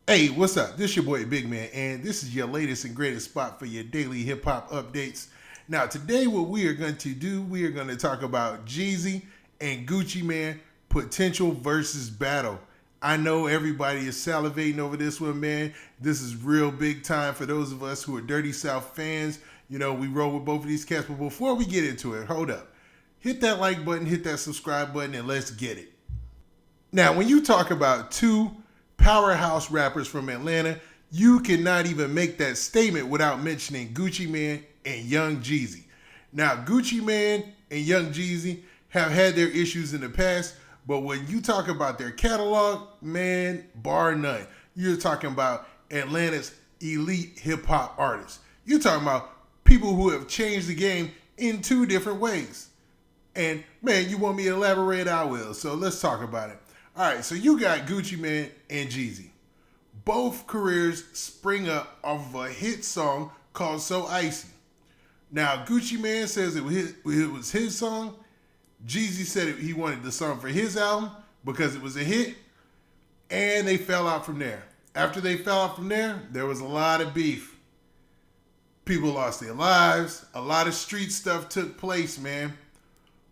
Hey, what's up? This your boy Big Man, and this is your latest and greatest spot for your daily hip hop updates. Now, today, what we are going to do, we are going to talk about Jeezy and Gucci Man potential versus battle. I know everybody is salivating over this one, man. This is real big time for those of us who are Dirty South fans. You know, we roll with both of these cats, but before we get into it, hold up. Hit that like button, hit that subscribe button, and let's get it. Now, when you talk about two powerhouse rappers from Atlanta, you cannot even make that statement without mentioning Gucci Man and Young Jeezy. Now, Gucci Man and Young Jeezy have had their issues in the past, but when you talk about their catalog, man, bar none. You're talking about Atlanta's elite hip hop artists. You're talking about people who have changed the game in two different ways. And man, you want me to elaborate? I will. So let's talk about it. All right, so you got Gucci Man and Jeezy. Both careers spring up off of a hit song called So Icy. Now, Gucci Man says it was his song. Jeezy said he wanted the song for his album because it was a hit. And they fell out from there. After they fell out from there was a lot of beef. People lost their lives. A lot of street stuff took place, man.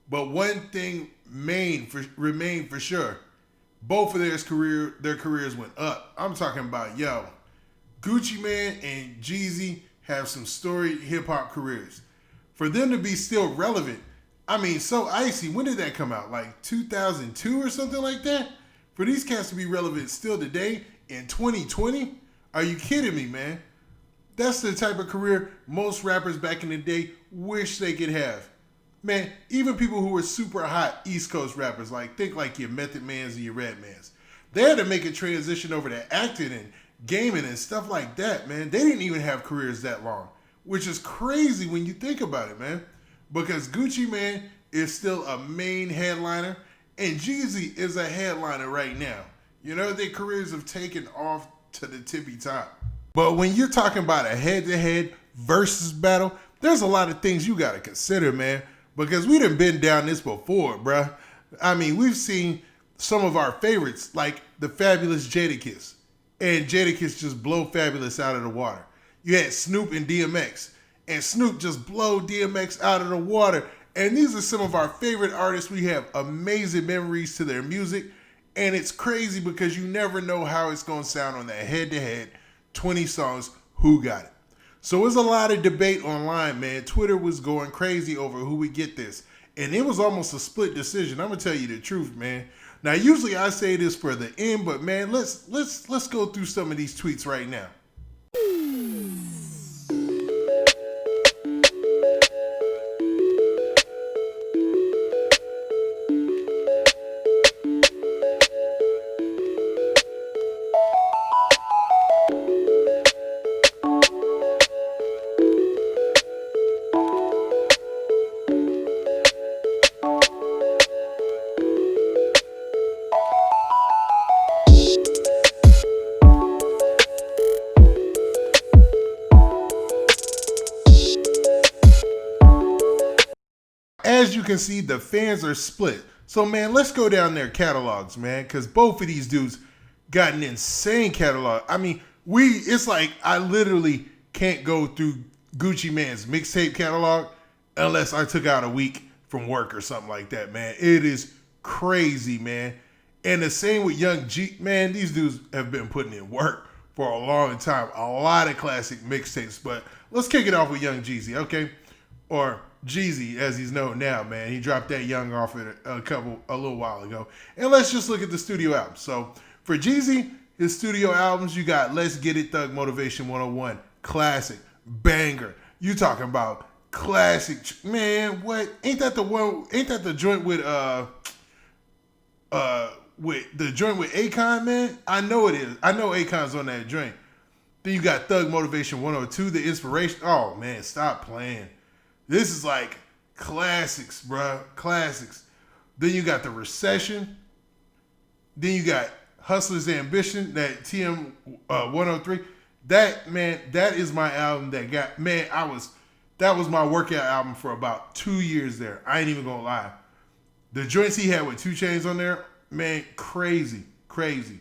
But one thing remained for sure. Both of their careers went up. I'm talking about, Gucci Man and Jeezy have some storied hip hop careers. For them to be still relevant, I mean, So Icy, when did that come out? Like 2002 or something like that? For these cats to be relevant still today in 2020? Are you kidding me, man? That's the type of career most rappers back in the day wish they could have. Man, even people who were super hot East Coast rappers, think like your Method Mans and your Redmans, they had to make a transition over to acting and gaming and stuff like that, man. They didn't even have careers that long, which is crazy when you think about it, man. Because Gucci Man is still a main headliner, and Jeezy is a headliner right now. You know, their careers have taken off to the tippy top. But when you're talking about a head-to-head versus battle, there's a lot of things you got to consider, man. Because we done been down this before, bruh. I mean, we've seen some of our favorites, like the fabulous Jadakiss. And Jadakiss just blow Fabulous out of the water. You had Snoop and DMX. And Snoop just blow DMX out of the water. And these are some of our favorite artists. We have amazing memories to their music. And it's crazy because you never know how it's going to sound on that head-to-head 20 songs. Who got it? So it was a lot of debate online, man. Twitter was going crazy over who would get this. And it was almost a split decision. I'm going to tell you the truth, man. Now, usually I say this for the end, but man, let's go through some of these tweets right now. As you can see, the fans are split. So, man, let's go down their catalogs, man, because both of these dudes got an insane catalog. I mean, it's like I literally can't go through Gucci Man's mixtape catalog unless I took out a week from work or something like that, man. It is crazy, man. And the same with Young G. Man, these dudes have been putting in work for a long time. A lot of classic mixtapes. But let's kick it off with Young Jeezy, okay? Or Jeezy, as he's known now, man. He dropped that Young off it a little while ago. And let's just look at the studio albums. So for Jeezy, his studio albums, you got Let's Get It, Thug Motivation 101, classic, banger. You talking about classic, man? What ain't that the one? Ain't that the joint with Akon, man? I know it is. I know Akon's on that joint. Then you got Thug Motivation 102, The Inspiration. Oh man, stop playing. This is like classics, bruh. Classics. Then you got The Recession. Then you got Hustler's Ambition, that TM 103. That, man, that is my album that got, man, that was my workout album for about 2 years there. I ain't even gonna lie. The joints he had with 2 Chainz on there, man, crazy, crazy.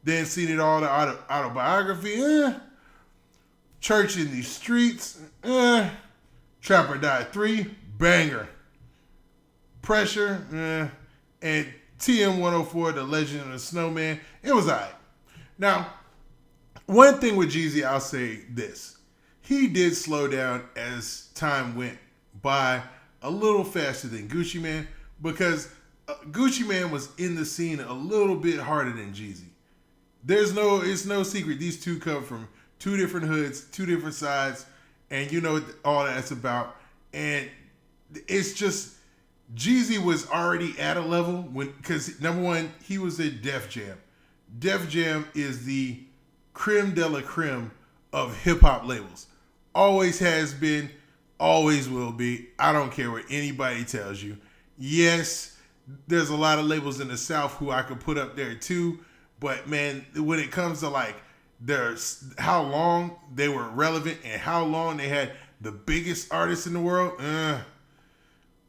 Then seen it all, the autobiography, Church in These Streets, Trapper Die 3, banger. Pressure, and TM 104, The Legend of the Snowman, it was alright. Now, one thing with Jeezy, I'll say this. He did slow down as time went by a little faster than Gucci Mane, because Gucci Mane was in the scene a little bit harder than Jeezy. It's no secret. These two come from two different hoods, two different sides, and you know what all that's about. And it's just, Jeezy was already at a level because number one, he was at Def Jam. Def Jam is the creme de la creme of hip hop labels. Always has been, always will be. I don't care what anybody tells you. Yes, there's a lot of labels in the South who I could put up there too. But man, when it comes to like how long they were relevant and how long they had the biggest artists in the world,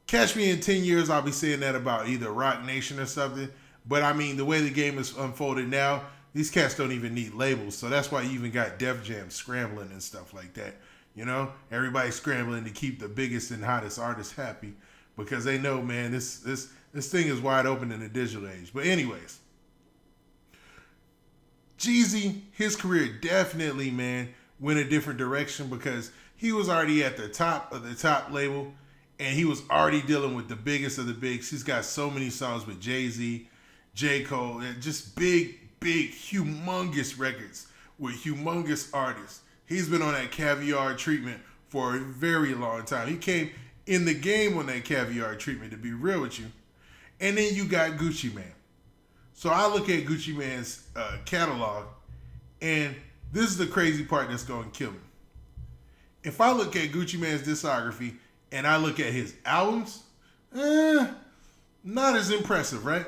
catch me in 10 years, I'll be saying that about either Rock Nation or something. But I mean, the way the game is unfolded now, these cats don't even need labels. So that's why you even got Def Jam scrambling and stuff like that. You know, everybody's scrambling to keep the biggest and hottest artists happy because they know, man, this thing is wide open in the digital age. But anyways, Jeezy, his career definitely, man, went a different direction because he was already at the top of the top label and he was already dealing with the biggest of the bigs. He's got so many songs with Jay-Z, J. Cole, and just big, humongous records with humongous artists. He's been on that caviar treatment for a very long time. He came in the game on that caviar treatment, to be real with you. And then you got Gucci Mane. So I look at Gucci Mane's catalog, and this is the crazy part that's going to kill me. If I look at Gucci Mane's discography and I look at his albums, not as impressive, right?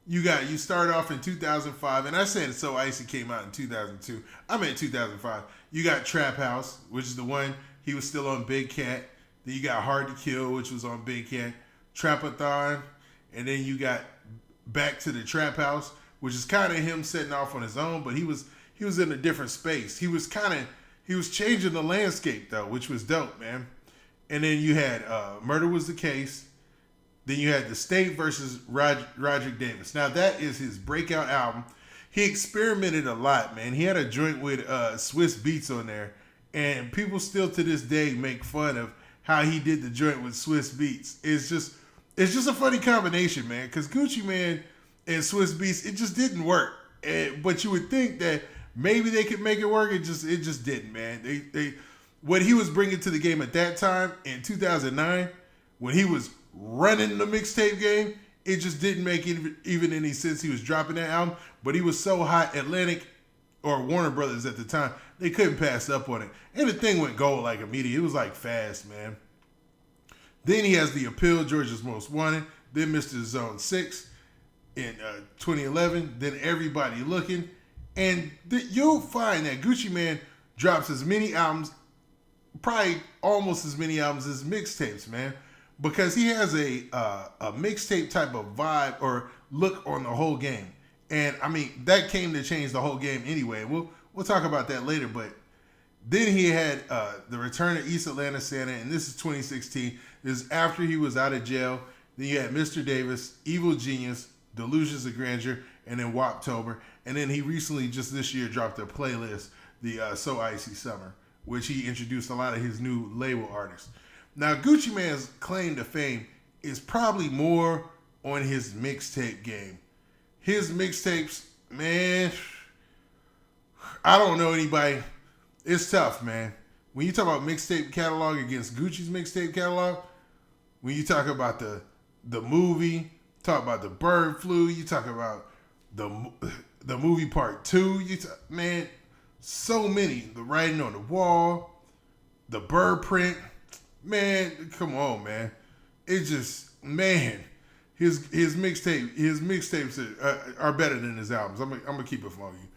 You start off in 2005, and I said So Icy came out in 2002. I meant 2005. You got Trap House, which is the one he was still on Big Cat. Then you got Hard to Kill, which was on Big Cat. Trapathon, and then you got Back to the Trap House, which is kind of him setting off on his own, but he was in a different space. He was changing the landscape though, which was dope, man. And then you had Murder Was the Case. Then you had The State versus Roderick Davis. Now that is his breakout album. He experimented a lot, man. He had a joint with Swiss Beats on there, and people still to this day make fun of how he did the joint with Swiss Beats. It's just a funny combination, man, because Gucci Mane and Swiss Beats, it just didn't work. But you would think that maybe they could make it work. It just didn't, man. They what he was bringing to the game at that time in 2009, when he was running the mixtape game, it just didn't make even any sense. He was dropping that album, but he was so hot. Atlantic or Warner Brothers at the time, they couldn't pass up on it, and the thing went gold like immediately. It was like fast, man. Then he has The Appeal, Georgia's Most Wanted. Then Mr. Zone 6 in 2011. Then Everybody Looking. And you'll find that Gucci Mane drops as many albums, probably almost as many albums as mixtapes, man. Because he has a mixtape type of vibe or look on the whole game. And, I mean, that came to change the whole game anyway. We'll talk about that later, but then he had The Return of East Atlanta Santa, and this is 2016. This is after he was out of jail. Then you had Mr. Davis, Evil Genius, Delusions of Grandeur, and then Woptober. And then he recently, just this year, dropped a playlist, the So Icy Summer, which he introduced a lot of his new label artists. Now, Gucci Mane's claim to fame is probably more on his mixtape game. His mixtapes, man, I don't know anybody. It's tough, man. When you talk about mixtape catalog against Gucci's mixtape catalog, when you talk about the movie, talk about the bird flu, you talk about the movie part 2, man, so many. The Writing on the Wall, the bird print, man, come on, man. It just, man, his mixtapes are better than his albums. I'm gonna keep it for you,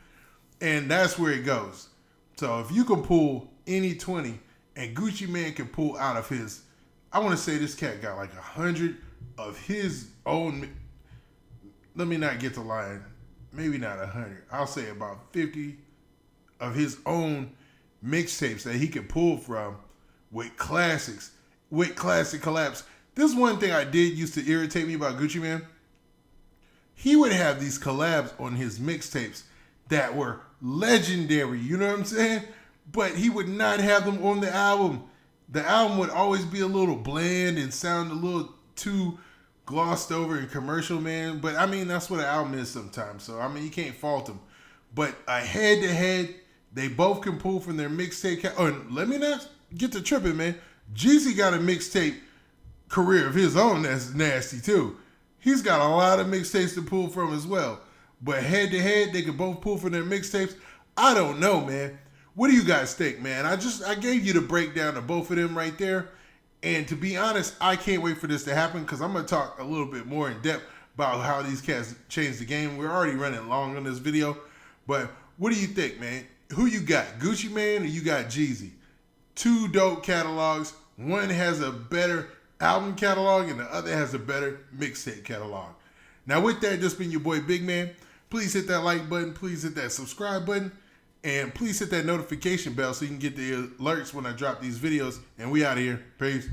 and that's where it goes. So if you can pull any 20, and Gucci Mane can pull out of his, I want to say this cat got like 100 of his own. Let me not get the line. maybe not 100, I'll say about 50 of his own mixtapes that he could pull from with classics, with classic collabs. This is one thing I did used to irritate me about Gucci Mane. He would have these collabs on his mixtapes that were legendary, you know what I'm saying? But he would not have them on the album. The album would always be a little bland and sound a little too glossed over and commercial, man. But I mean, that's what an album is sometimes. So I mean, you can't fault them. But a head to head, they both can pull from their mixtape. Oh, let me not get to tripping, man. Jeezy got a mixtape career of his own that's nasty too. He's got a lot of mixtapes to pull from as well. But head to head, they could both pull from their mixtapes. I don't know, man. What do you guys think, man? I gave you the breakdown of both of them right there. And to be honest, I can't wait for this to happen because I'm going to talk a little bit more in depth about how these cats changed the game. We're already running long on this video. But what do you think, man? Who you got, Gucci Mane or you got Jeezy? Two dope catalogs. One has a better album catalog and the other has a better mixtape catalog. Now with that, this been your boy Big Man. Please hit that like button. Please hit that subscribe button. And please hit that notification bell so you can get the alerts when I drop these videos. And we out of here. Peace.